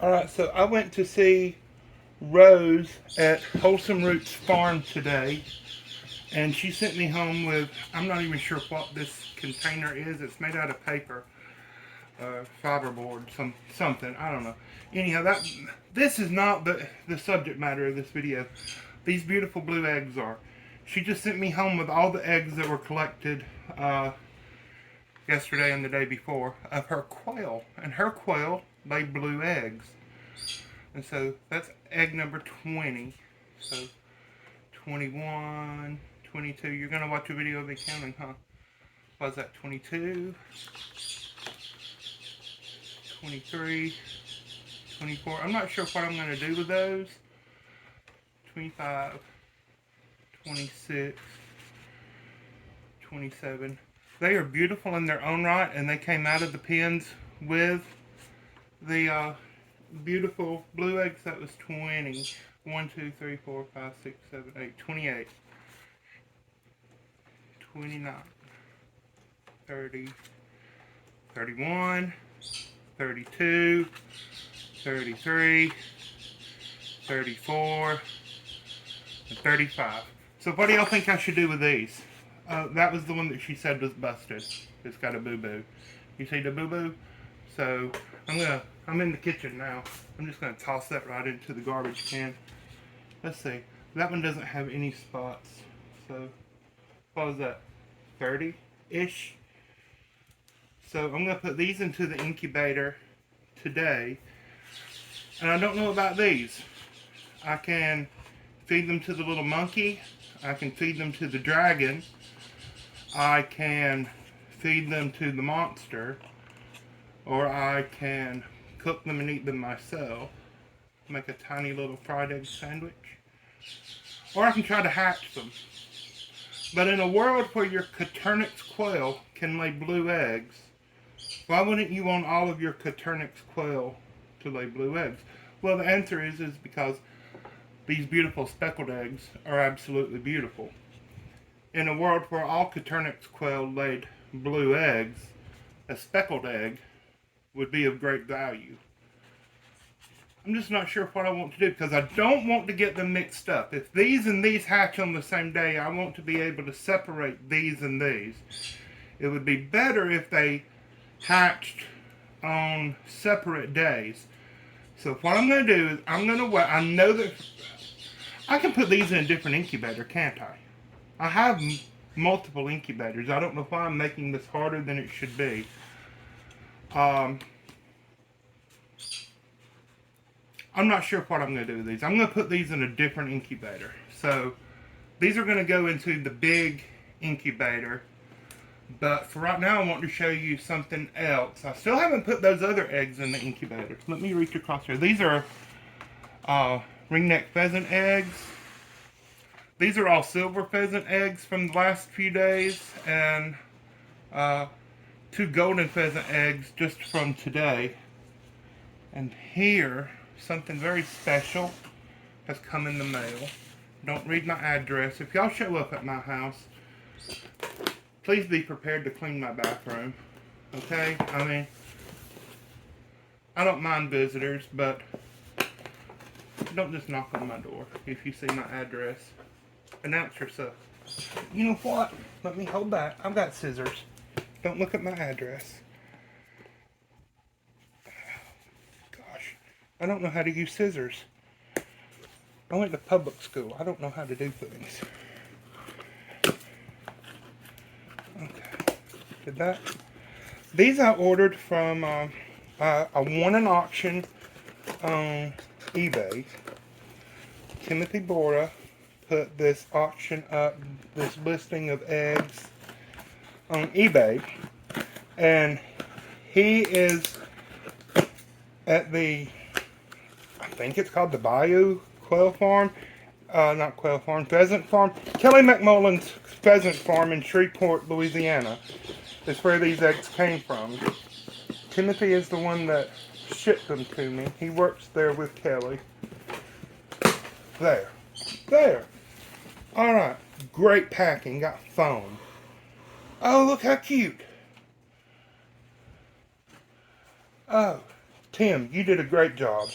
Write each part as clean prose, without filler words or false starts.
Alright, so I went to see Rose at Wholesome Roots Farm today, and she sent me home with, I'm not even sure what this container is. It's made out of paper, fiberboard, something, I don't know. Anyhow, this is not the subject matter of this video. These beautiful blue eggs are. She just sent me home with all the eggs that were collected yesterday and the day before of her quail. And her quail lay blue eggs. And so that's egg number 20. So 21, 22. You're going to watch a video of me counting, huh? Was that 22, 23, 24? I'm not sure what I'm going to do with those. 25, 26, 27. They are beautiful in their own right, and they came out of the pens with the beautiful blue eggs. That was 20. 1, 2, 3, 4, 5, 6, 7, 8, 28. 29. 30. 31. 32. 33. 34. And 35. So what do y'all think I should do with these? That was the one that she said was busted. It's got a boo-boo. You see the boo-boo? So I'm in the kitchen now. I'm just gonna toss that right into the garbage can. Let's see. That one doesn't have any spots. So what was that? 30-ish. So I'm gonna put these into the incubator today. And I don't know about these. I can feed them to the little monkey. I can feed them to the dragon. I can feed them to the monster. Or I can cook them and eat them myself. Make a tiny little fried egg sandwich. Or I can try to hatch them. But in a world where your Coturnix quail can lay blue eggs, why wouldn't you want all of your Coturnix quail to lay blue eggs? Well, the answer is because these beautiful speckled eggs are absolutely beautiful. In a world where all Coturnix quail laid blue eggs, a speckled egg would be of great value. I'm just not sure what I want to do because I don't want to get them mixed up. If these and these hatch on the same day, I want to be able to separate these and these. It would be better if they hatched on separate days. So what I'm going to do is I'm going to wait. I know that I can put these in a different incubator, can't I? I have multiple incubators. I don't know why I'm making this harder than it should be. I'm not sure what I'm going to do with these. I'm going to put these in a different incubator. So these are going to go into the big incubator. But for right now, I want to show you something else. I still haven't put those other eggs in the incubator. Let me reach across here. These are ringneck pheasant eggs. These are all silver pheasant eggs from the last few days. And 2 golden pheasant eggs just from today. And here, something very special has come in the mail. Don't read my address. If y'all show up at my house, please be prepared to clean my bathroom. Okay? I mean, I don't mind visitors, but don't just knock on my door if you see my address. Announce yourself. You know what? Let me hold that. I've got scissors. Don't look at my address. Gosh, I don't know how to use scissors. I went to public school. I don't know how to do things. Okay. Did that? These I ordered from I won an auction on eBay. Timothy Bora put this auction up, this listing of eggs on eBay, and he is at the, I think it's called the Bayou Quail Farm, not Quail Farm, Pheasant Farm, Kelly McMullen's Pheasant Farm in Shreveport, Louisiana, is where these eggs came from. Timothy is the one that shipped them to me. He works there with Kelly. There. Alright, great packing, got foam. Oh, look how cute. Oh, Tim, you did a great job.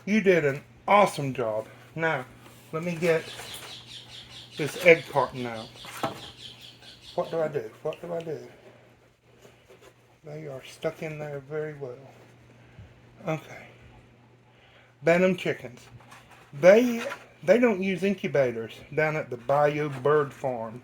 You did an awesome job. Now, let me get this egg carton out. What do I do? What do I do? They are stuck in there very well. Okay. Bantam chickens. They don't use incubators down at the Bayou Bird Farm.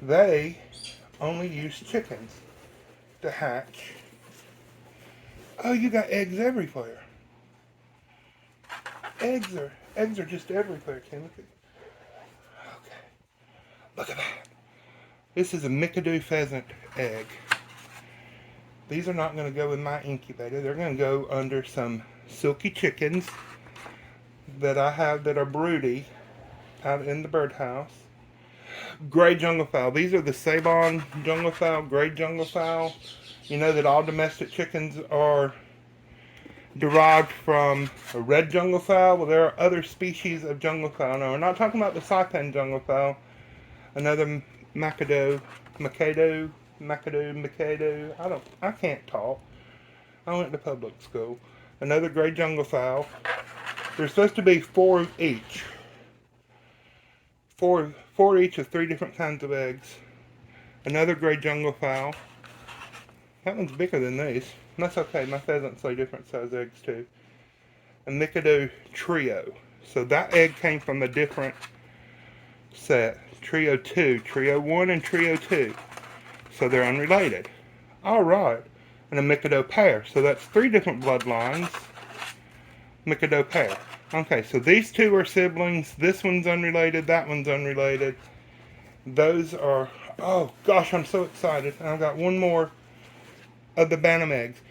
They only use chickens to hatch. Oh, you got eggs everywhere. Eggs are just everywhere, Kim. Okay. Look at that. This is a Mikado pheasant egg. These are not going to go in my incubator. They're going to go under some silky chickens that I have that are broody out in the birdhouse. Gray JungleFowl. These are the Celedon JungleFowl, gray JungleFowl. You know that all domestic chickens are derived from a red JungleFowl. Well, there are other species of JungleFowl. No, we're not talking about the Saipan JungleFowl. Another Mikado. I can't talk. I went to public school. Another gray JungleFowl. There's supposed to be 4 of each. Four each of 3 different kinds of eggs. Another gray JungleFowl. That one's bigger than these. That's okay. My pheasants lay different size eggs too. A Mikado trio. So that egg came from a different set. Trio 2, Trio 1, and Trio 2. So they're unrelated. Alright. And a Mikado pair. So that's 3 different bloodlines. Mikado pair. Okay, so these 2 are siblings. This one's unrelated. That one's unrelated. Those are... Oh, gosh, I'm so excited. And I've got one more of the bantam eggs.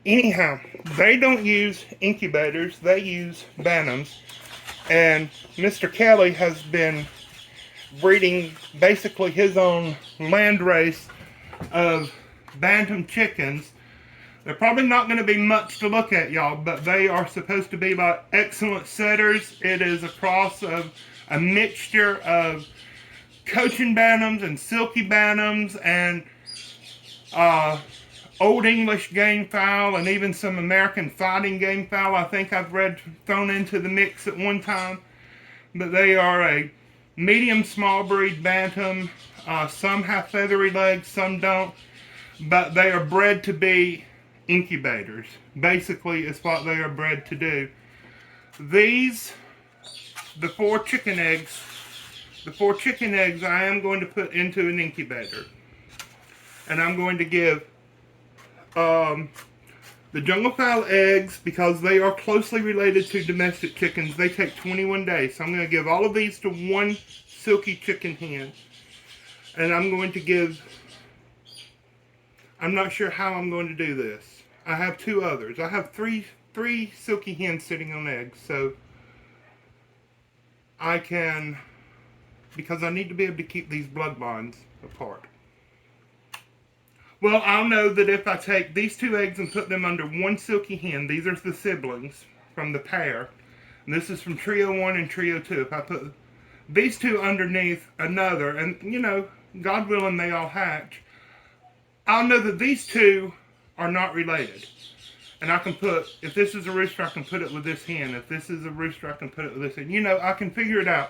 Anyhow, they don't use incubators. They use bantams. And Mr. Kelly has been breeding basically his own land race of bantam chickens. They're probably not going to be much to look at, y'all, but they are supposed to be like excellent setters. It is a cross of a mixture of Cochin bantams and silky bantams and Old English game fowl and even some American fighting game fowl I think I've read thrown into the mix at one time. But they are a medium small breed bantam. Some have feathery legs, some don't. But they are bred to be incubators. Basically, it's what they are bred to do. These, the 4 chicken eggs I am going to put into an incubator. And I'm going to give the JungleFowl eggs, because they are closely related to domestic chickens, they take 21 days. So I'm going to give all of these to one silky chicken hen. And I'm going to give... I'm not sure how I'm going to do this. I have 2 others. I have three silky hens sitting on eggs. So I can... Because I need to be able to keep these bloodlines apart. Well, I'll know that if I take these 2 eggs and put them under one silky hen, these are the siblings from the pair. And this is from Trio 1 and Trio 2. If I put these 2 underneath another, and, you know, God willing, they all hatch, I'll know that these 2 are not related. And I can put, if this is a rooster, I can put it with this hen. If this is a rooster, I can put it with this hen. You know, I can figure it out.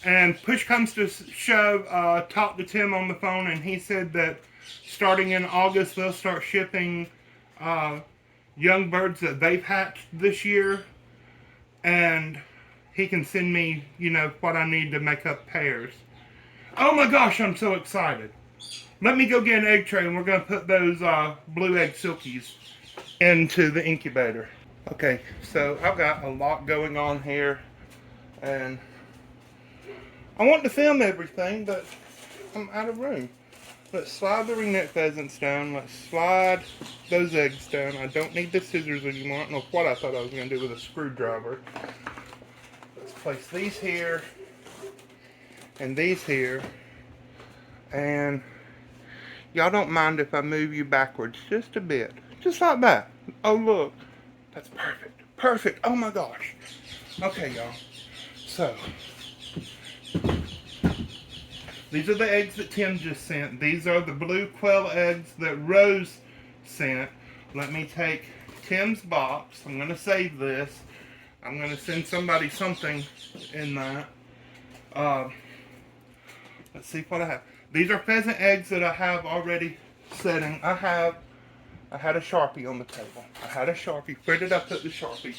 And push comes to shove, talked to Tim on the phone, and he said that starting in August, they'll start shipping young birds that they've hatched this year. And he can send me, you know, what I need to make up pairs. Oh my gosh, I'm so excited. Let me go get an egg tray, and we're going to put those blue egg silkies into the incubator. Okay, so I've got a lot going on here. And I want to film everything, but I'm out of room. Let's slide the ringneck pheasants down. Let's slide those eggs down. I don't need the scissors anymore. I don't know what I thought I was going to do with a screwdriver. Let's place these here and these here. And y'all don't mind if I move you backwards just a bit. Just like that. Oh, look. That's perfect. Perfect. Oh, my gosh. Okay, y'all. So... these are the eggs that Tim just sent. These are the blue quail eggs that Rose sent. Let me take Tim's box. I'm going to save this. I'm going to send somebody something in that. Let's see what I have. These are pheasant eggs that I have already setting. I had a Sharpie on the table. I had a Sharpie. Where did I put the Sharpie?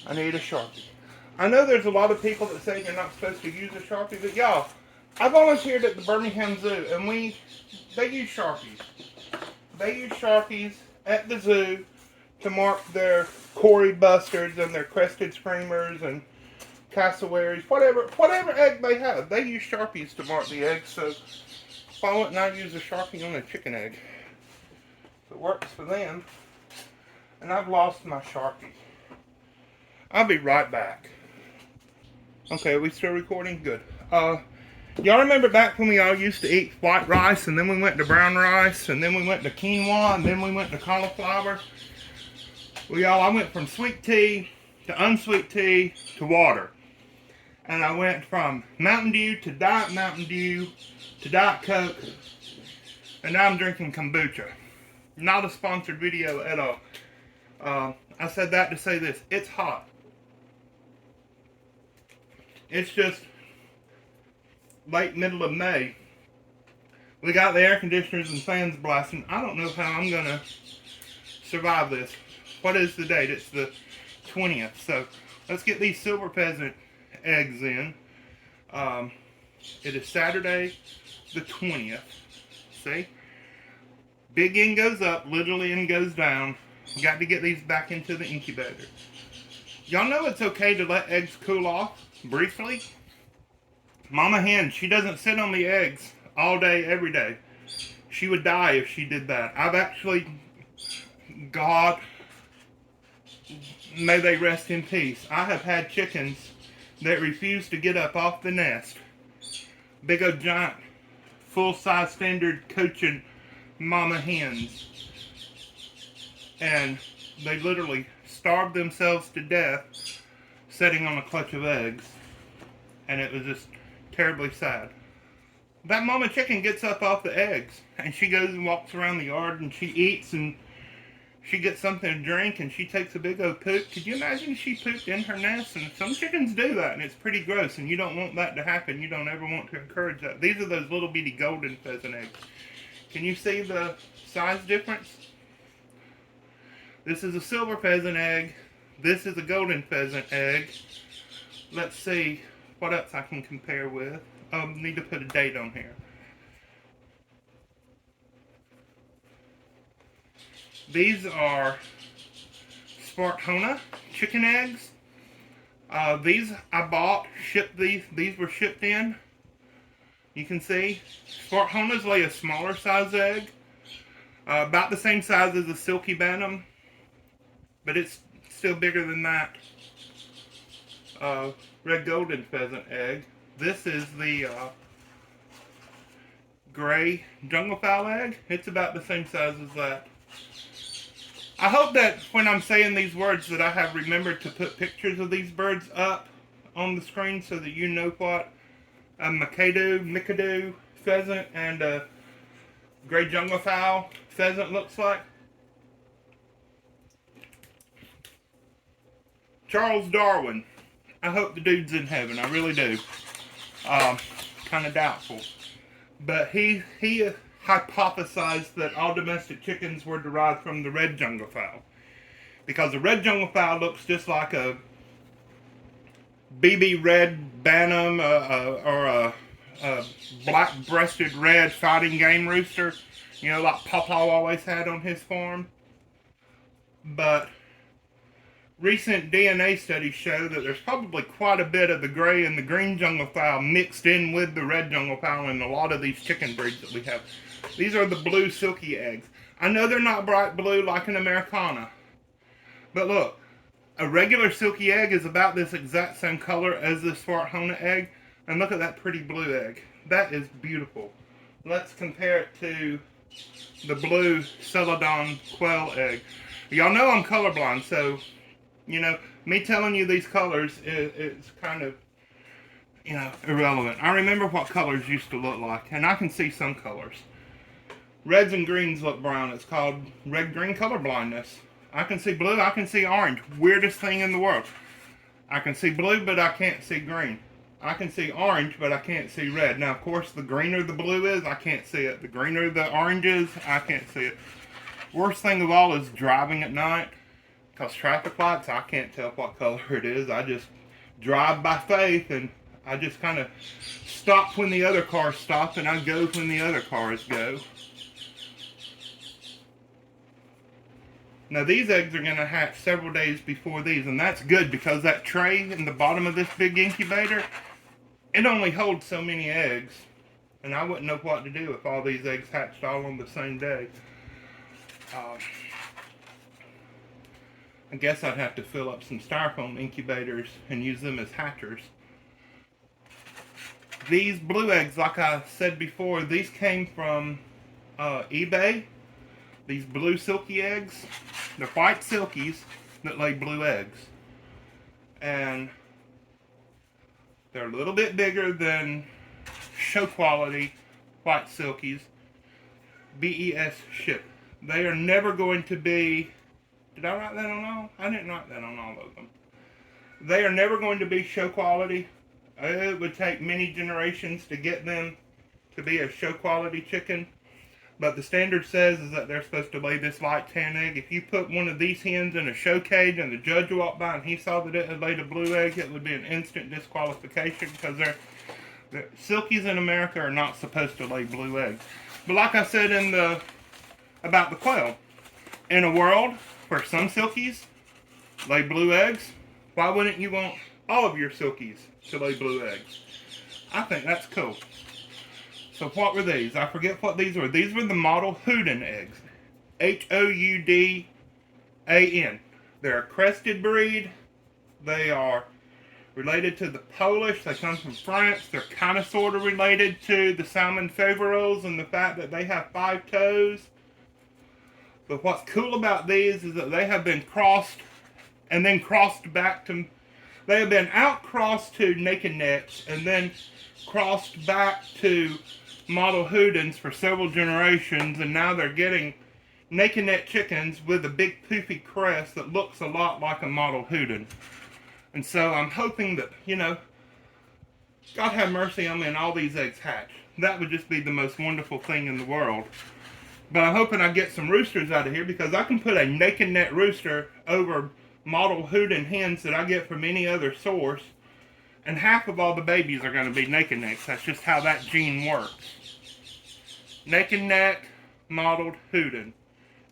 I need a Sharpie. I know there's a lot of people that say you're not supposed to use a Sharpie, but y'all, I volunteered at the Birmingham Zoo, and they use Sharpies. They use Sharpies at the zoo to mark their Cory bustards and their crested screamers and cassowaries, whatever egg they have. They use Sharpies to mark the eggs, so why wouldn't I use a Sharpie on a chicken egg? It works for them. And I've lost my Sharpie. I'll be right back. Okay, are we still recording? Good. Y'all remember back when we all used to eat white rice, and then we went to brown rice, and then we went to quinoa, and then we went to cauliflower? Well, y'all, I went from sweet tea to unsweet tea to water. And I went from Mountain Dew to Diet Mountain Dew to Diet Coke. And now I'm drinking kombucha. Not a sponsored video at all. I said that to say this. It's hot. It's just late middle of May. We got the air conditioners and fans blasting. I don't know how I'm going to survive this. What is the date? It's the 20th. So let's get these silver pheasant eggs in. It is Saturday the 20th. See? Big end goes up, little end goes down. Got to get these back into the incubator. Y'all know it's okay to let eggs cool off briefly. Mama hen, she doesn't sit on the eggs all day, every day. She would die if she did that. I've actually, God, may they rest in peace. I have had chickens that refuse to get up off the nest. Big old giant, full-size standard coaching mama hens. And they literally starved themselves to death sitting on a clutch of eggs. And it was just terribly sad. That mama chicken gets up off the eggs and she goes and walks around the yard and she eats and she gets something to drink and she takes a big old poop. Could you imagine if she pooped in her nest? And some chickens do that and it's pretty gross and you don't want that to happen. You don't ever want to encourage that. These are those little bitty golden pheasant eggs. Can you see the size difference? This is a silver pheasant egg. This is a golden pheasant egg. Let's see what else I can compare with. Need to put a date on here. These are Spartona chicken eggs. These I bought, shipped these. These were shipped in. You can see Spartonas lay a smaller size egg, about the same size as a silky bantam, but it's still bigger than that red golden pheasant egg. This is the gray JungleFowl egg. It's about the same size as that. I hope that when I'm saying these words that I have remembered to put pictures of these birds up on the screen so that you know what a Mikado pheasant and a gray JungleFowl pheasant looks like. Charles Darwin. I hope the dude's in heaven. I really do. Kind of doubtful. But he hypothesized that all domestic chickens were derived from the red JungleFowl. Because the red JungleFowl looks just like a BB red bantam or a black-breasted red fighting game rooster. You know, like Papa always had on his farm. But recent DNA studies show that there's probably quite a bit of the gray and the green JungleFowl mixed in with the red JungleFowl in a lot of these chicken breeds that we have. These are the blue silky eggs. I know they're not bright blue like an Americana. But look, a regular silky egg is about this exact same color as the Spartona egg. And look at that pretty blue egg. That is beautiful. Let's compare it to the blue Celedon quail egg. Y'all know I'm colorblind, so you know, me telling you these colors is kind of, you know, irrelevant. I remember what colors used to look like, and I can see some colors. Reds and greens look brown. It's called red-green color blindness. I can see blue, I can see orange. Weirdest thing in the world. I can see blue, but I can't see green. I can see orange, but I can't see red. Now, of course, the greener the blue is, I can't see it. The greener the orange is, I can't see it. Worst thing of all is driving at night. Because traffic lights, I can't tell what color it is. I just drive by faith, and I just kind of stop when the other cars stop, and I go when the other cars go. Now these eggs are going to hatch several days before these, and that's good because that tray in the bottom of this big incubator, it only holds so many eggs, and I wouldn't know what to do if all these eggs hatched all on the same day. I guess I'd have to fill up some styrofoam incubators and use them as hatchers. These blue eggs, like I said before, these came from eBay. These blue silky eggs. They're white silkies that lay blue eggs. And they're a little bit bigger than show quality white silkies. BES ship. They are never going to be... Did I write that on all? I didn't write that on all of them. They are never going to be show quality. It would take many generations to get them to be a show quality chicken. But the standard says is that they're supposed to lay this light tan egg. If you put one of these hens in a show cage and the judge walked by and he saw that it had laid a blue egg, it would be an instant disqualification because silkies in America are not supposed to lay blue eggs. But like I said about the quail, in a world where some silkies lay blue eggs, why wouldn't you want all of your silkies to lay blue eggs? I think that's cool. So what were these? I forget what these were. These were the Mottled Houdan eggs. Houdan. They're a crested breed. They are related to the Polish. They come from France. They're kind of sort of related to the Salmon Favorals and the fact that they have 5 toes. But what's cool about these is that they have been crossed and then crossed back to... They have been out-crossed to naked necks and then crossed back to Mottled Houdans for several generations, and now they're getting naked neck chickens with a big poofy crest that looks a lot like a Mottled Houdan. And so I'm hoping that, God have mercy on me and all these eggs hatch. That would just be the most wonderful thing in the world. But I'm hoping I get some roosters out of here because I can put a naked net rooster over Mottled Houdan hens that I get from any other source, and half of all the babies are going to be naked necks. That's just how that gene works. Naked neck, Mottled Houdan.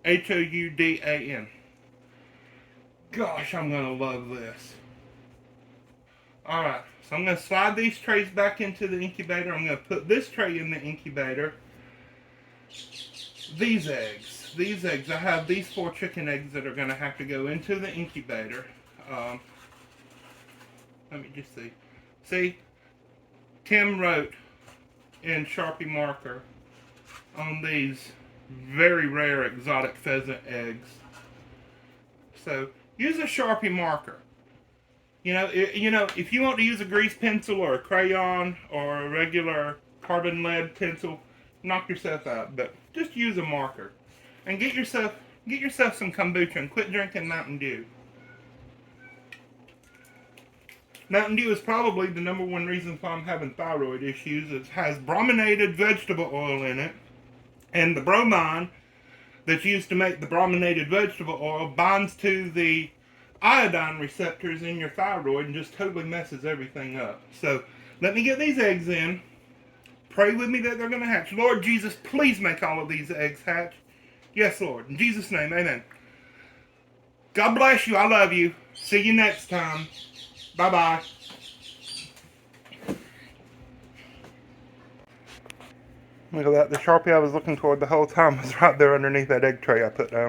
Houdan. Gosh, I'm going to love this. Alright, so I'm going to slide these trays back into the incubator. I'm going to put this tray in the incubator. These eggs, I have these 4 chicken eggs that are going to have to go into the incubator. Let me just see. See, Tim wrote in Sharpie marker on these very rare exotic pheasant eggs. So use a Sharpie marker. If you want to use a grease pencil or a crayon or a regular carbon lead pencil, knock yourself out. But just use a marker and get yourself some kombucha and quit drinking Mountain Dew. Mountain Dew is probably the #1 reason why I'm having thyroid issues. It has brominated vegetable oil in it, and the bromine that's used to make the brominated vegetable oil binds to the iodine receptors in your thyroid and just totally messes everything up. So let me get these eggs in. Pray with me that they're going to hatch. Lord Jesus, please make all of these eggs hatch. Yes, Lord. In Jesus' name, amen. God bless you. I love you. See you next time. Bye-bye. Look at that. The Sharpie I was looking toward the whole time was right there underneath that egg tray I put down.